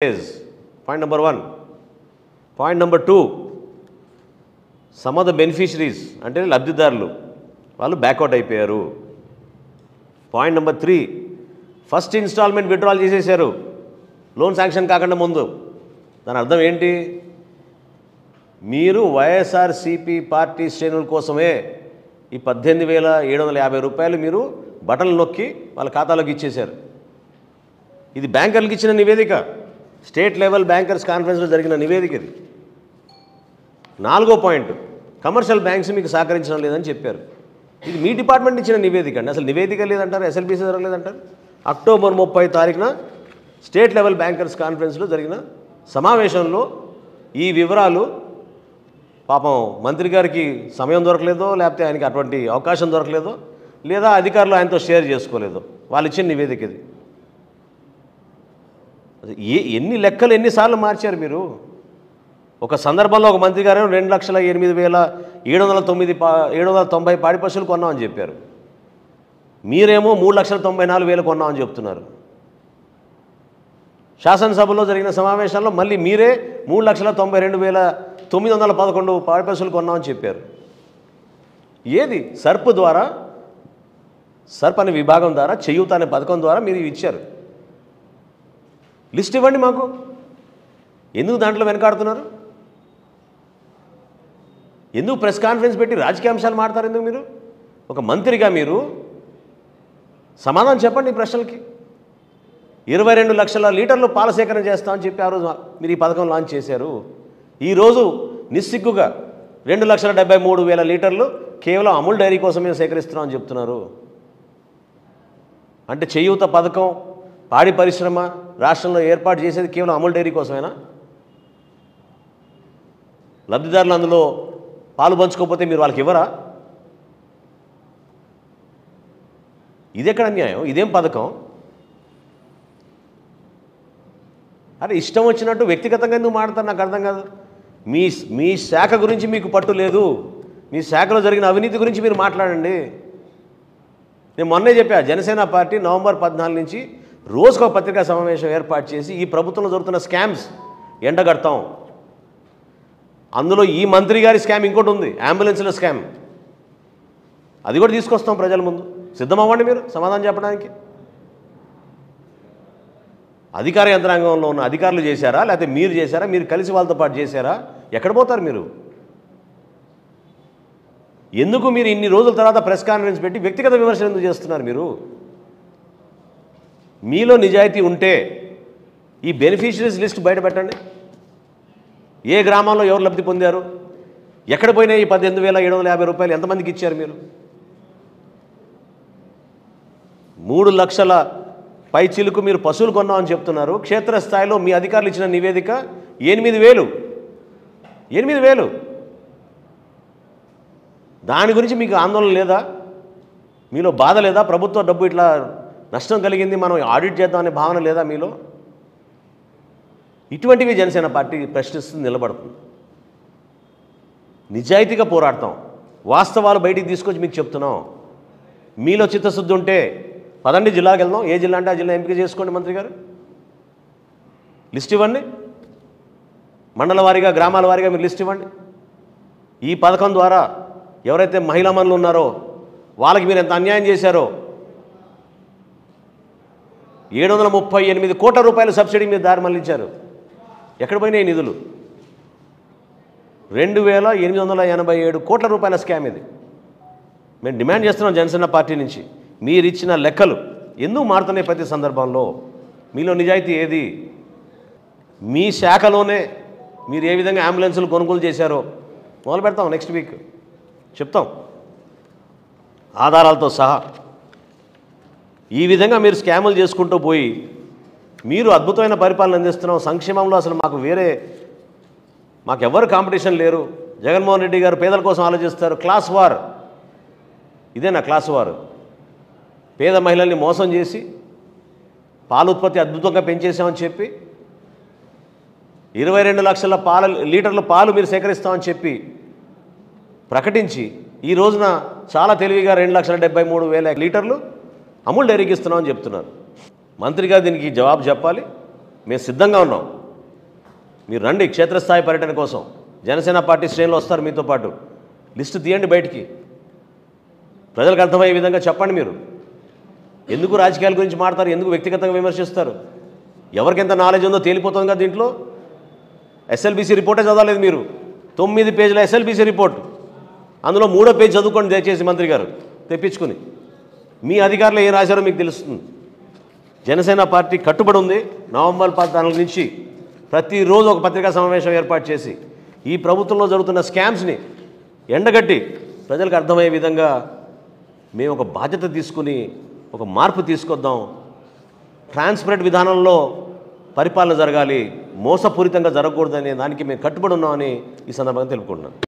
is point number 1. Point number 2, some of the beneficiaries అంటే లబ్ధిదారులు వాళ్ళు బ్యాక్అవుట్ అయిపోయారు. Point number 3, first installment withdrawal చేసేశారు లోన్ శాంక్షన్ కాకుండా ముందు. దాని అర్థం ఏంటి? మీరు వైఎస్ఆర్సీపీ పార్టీ శ్రేణుల కోసమే ఈ 18,750 రూపాయలు మీరు బటన్లు నొక్కి వాళ్ళ ఖాతాలోకి ఇచ్చేశారు. ఇది బ్యాంకర్లకు ఇచ్చిన నివేదిక, స్టేట్ లెవెల్ బ్యాంకర్స్ కాన్ఫరెన్స్లో జరిగిన నివేదిక ఇది. 4వ పాయింట్, కమర్షియల్ బ్యాంక్స్ మీకు సహకరించడం లేదని చెప్పారు. ఇది మీ డిపార్ట్మెంట్ ఇచ్చిన నివేదిక అండి. అసలు నివేదిక లేదంటారు, ఎస్ఎల్బీసీ జరగలేదంటారు. అక్టోబర్ 30 తారీఖున స్టేట్ లెవెల్ బ్యాంకర్స్ కాన్ఫరెన్స్లో జరిగిన సమావేశంలో ఈ వివరాలు పాపం మంత్రి గారికి సమయం దొరకలేదో, లేకపోతే ఆయనకి అటువంటి అవకాశం దొరకలేదో, లేదా అధికారులు ఆయనతో షేర్ చేసుకోలేదో వాళ్ళు ఇచ్చిన నివేదిక ఇది. ఎన్ని లెక్కలు ఎన్నిసార్లు మార్చారు మీరు? ఒక సందర్భంలో ఒక మంత్రి గారు 2,08,790 పాడి పశువులు కొన్నామని చెప్పారు. మీరేమో 3,94,000 కొన్నామని చెప్తున్నారు. శాసనసభలో జరిగిన సమావేశాల్లో మళ్ళీ మీరే 3,92,911 పాడి పశువులు కొన్నామని చెప్పారు. ఏది? సర్ప్ ద్వారా, సర్ప్ అనే విభాగం ద్వారా, చేయూత అనే పథకం ద్వారా మీరు ఇచ్చారు. లిస్ట్ ఇవ్వండి మాకు. ఎందుకు దాంట్లో వెనకాడుతున్నారు? ఎందుకు ప్రెస్ కాన్ఫరెన్స్ పెట్టి రాజకీయ అంశాలు మాట్లాడతారు? ఎందుకు మీరు ఒక మంత్రిగా మీరు సమాధానం చెప్పండి ఈ ప్రశ్నలకి. 22 లక్షల లీటర్లు పాల సేకరణ చేస్తామని చెప్పి ఆ రోజు మీరు ఈ పథకం లాంచ్ చేశారు. ఈరోజు నిస్సిగ్గుగా 2,73,000 లీటర్లు కేవలం అమూల్ డైరీ కోసమే సేకరిస్తున్నామని చెప్తున్నారు. అంటే చేయూత పథకం, పాడి పరిశ్రమ రాష్ట్రంలో ఏర్పాటు చేసేది కేవలం అమూల్ డైరీ కోసమేనా? లబ్ధిదారులు అందులో పాలు పంచుకోకపోతే మీరు వాళ్ళకి ఇవ్వరా? ఇదెక్కడ అన్యాయం? ఇదేం పథకం? అరే ఇష్టం వచ్చినట్టు వ్యక్తిగతంగా ఎందుకు మాట్లాడతారు? నాకు అర్థం కాదు. మీ శాఖ గురించి మీకు పట్టు లేదు, మీ శాఖలో జరిగిన అవినీతి గురించి మీరు మాట్లాడండి. నేను మొన్నే చెప్పా, జనసేన పార్టీ నవంబర్ 14 నుంచి రోజుకు ఒక పత్రికా సమావేశం ఏర్పాటు చేసి ఈ ప్రభుత్వంలో జరుగుతున్న స్కామ్స్ ఎండగడతాం. అందులో ఈ మంత్రి గారి స్కామ్ ఇంకోటి ఉంది, అంబులెన్స్ల స్కామ్. అది కూడా తీసుకొస్తాం ప్రజల ముందు. సిద్ధమవ్వండి మీరు సమాధానం చెప్పడానికి. అధికార యంత్రాంగంలో ఉన్న అధికారులు చేశారా, లేకపోతే మీరు చేశారా, మీరు కలిసి వాళ్ళతో పాటు చేశారా? ఎక్కడ పోతారు మీరు? ఎందుకు మీరు ఇన్ని రోజుల తర్వాత ప్రెస్ కాన్ఫరెన్స్ పెట్టి వ్యక్తిగత విమర్శలు ఎందుకు చేస్తున్నారు? మీరు మీలో నిజాయితీ ఉంటే ఈ బెనిఫిషరీస్ లిస్ట్ బయట పెట్టండి. ఏ గ్రామంలో ఎవరు లబ్ధి పొందారు, ఎక్కడ పోయినాయి ఈ 18,750 రూపాయలు, ఎంతమందికి ఇచ్చారు మీరు? 3 లక్షల పై చిలుకు మీరు పశువులు కొన్నామని చెప్తున్నారు. క్షేత్రస్థాయిలో మీ అధికారులు ఇచ్చిన నివేదిక 8,000. దాని గురించి మీకు ఆందోళన లేదా? మీలో బాధ లేదా? ప్రభుత్వ డబ్బు ఇట్లా నష్టం కలిగింది, మనం ఆడిట్ చేద్దామనే భావన లేదా మీలో? ఇటువంటివి జనసేన పార్టీ ప్రశ్నిస్తుంది, నిలబడుతుంది. నిజాయితీగా పోరాడతాం, వాస్తవాలు బయటికి తీసుకొచ్చి మీకు చెప్తున్నాం. మీలో చిత్తశుద్ధి ఉంటే పదండి జిల్లాకి వెళ్దాం. ఏ జిల్లా అంటే ఆ జిల్లా ఎంపిక చేసుకోండి. మంత్రి గారు లిస్ట్ ఇవ్వండి. మండల వారీగా, గ్రామాల వారీగా మీరు లిస్ట్ ఇవ్వండి. ఈ పథకం ద్వారా ఎవరైతే మహిళా మనులు ఉన్నారో వాళ్ళకి మీరు ఎంత అన్యాయం చేశారో. 738 కోట్ల రూపాయల సబ్సిడీ మీరు దారి మళ్లించారు. ఎక్కడ పోయినాయి నిధులు? 2,887 కోట్ల రూపాయల స్కామ్ ఇది. మేము డిమాండ్ చేస్తున్నాం జనసేన పార్టీ నుంచి, మీరు ఇచ్చిన లెక్కలు ఎందుకు మారుతున్నాయి ప్రతి సందర్భంలో? మీలో నిజాయితీ ఏది? మీ శాఖలోనే మీరు ఏ విధంగా అంబులెన్సులు కొనుగోలు చేశారో మొదలు పెడతాం. నెక్స్ట్ వీక్ చెప్తాం ఆధారాలతో సహా. ఈ విధంగా మీరు స్కాములు చేసుకుంటూ పోయి మీరు అద్భుతమైన పరిపాలన అందిస్తున్నాం. సంక్షేమంలో అసలు మాకెవ్వరు కాంపిటీషన్ లేరు. జగన్మోహన్ రెడ్డి గారు పేదల కోసం ఆలోచిస్తారు. క్లాస్ వార్ ఇదేనా? Class war. పేద మహిళల్ని మోసం చేసి పాల ఉత్పత్తి అద్భుతంగా పెంచేసామని చెప్పి 22 లక్షల లీటర్ల పాలు మీరు సేకరిస్తామని చెప్పి ప్రకటించి ఈ రోజున చాలా తెలివిగా 2,73,000 లీటర్లు అమూల్ డైరీకి ఇస్తున్నామని చెప్తున్నారు. మంత్రిగా దీనికి జవాబు చెప్పాలి. మేము సిద్ధంగా ఉన్నాం. మీరు రండి క్షేత్రస్థాయి పర్యటన కోసం. జనసేన పార్టీ శ్రేణులు వస్తారు మీతో పాటు. లిస్టు తీయండి బయటికి, ప్రజలకు అర్థమయ్యే విధంగా చెప్పండి. మీరు ఎందుకు రాజకీయాల గురించి మాట్లాడతారు, ఎందుకు వ్యక్తిగతంగా విమర్శిస్తారు? ఎవరికెంత నాలెడ్జ్ ఉందో తేలిపోతుంది కదా దీంట్లో. ఎస్ఎల్బీసీ రిపోర్టే చదవలేదు మీరు, 9 పేజీల ఎస్ఎల్బీసీ రిపోర్ట్. అందులో 3వ పేజీ చదువుకోండి దయచేసి మంత్రి గారు తెప్పించుకుని. మీ అధికారులు ఏం రాశారో మీకు తెలుస్తుంది. జనసేన పార్టీ కట్టుబడి ఉంది. నవంబర్ 14 నుంచి ప్రతిరోజు ఒక పత్రికా సమావేశం ఏర్పాటు చేసి ఈ ప్రభుత్వంలో జరుగుతున్న స్కామ్స్ని ఎండగట్టి ప్రజలకు అర్థమయ్యే విధంగా మేము ఒక బాధ్యత తీసుకుని ఒక మార్పు తీసుకొద్దాం. ట్రాన్స్పరెంట్ విధానంలో పరిపాలన జరగాలి, మోసపూరితంగా జరగకూడదనే దానికి మేము కట్టుబడి ఉన్నామని ఈ సందర్భంగా తెలుపుకుంటున్నాను.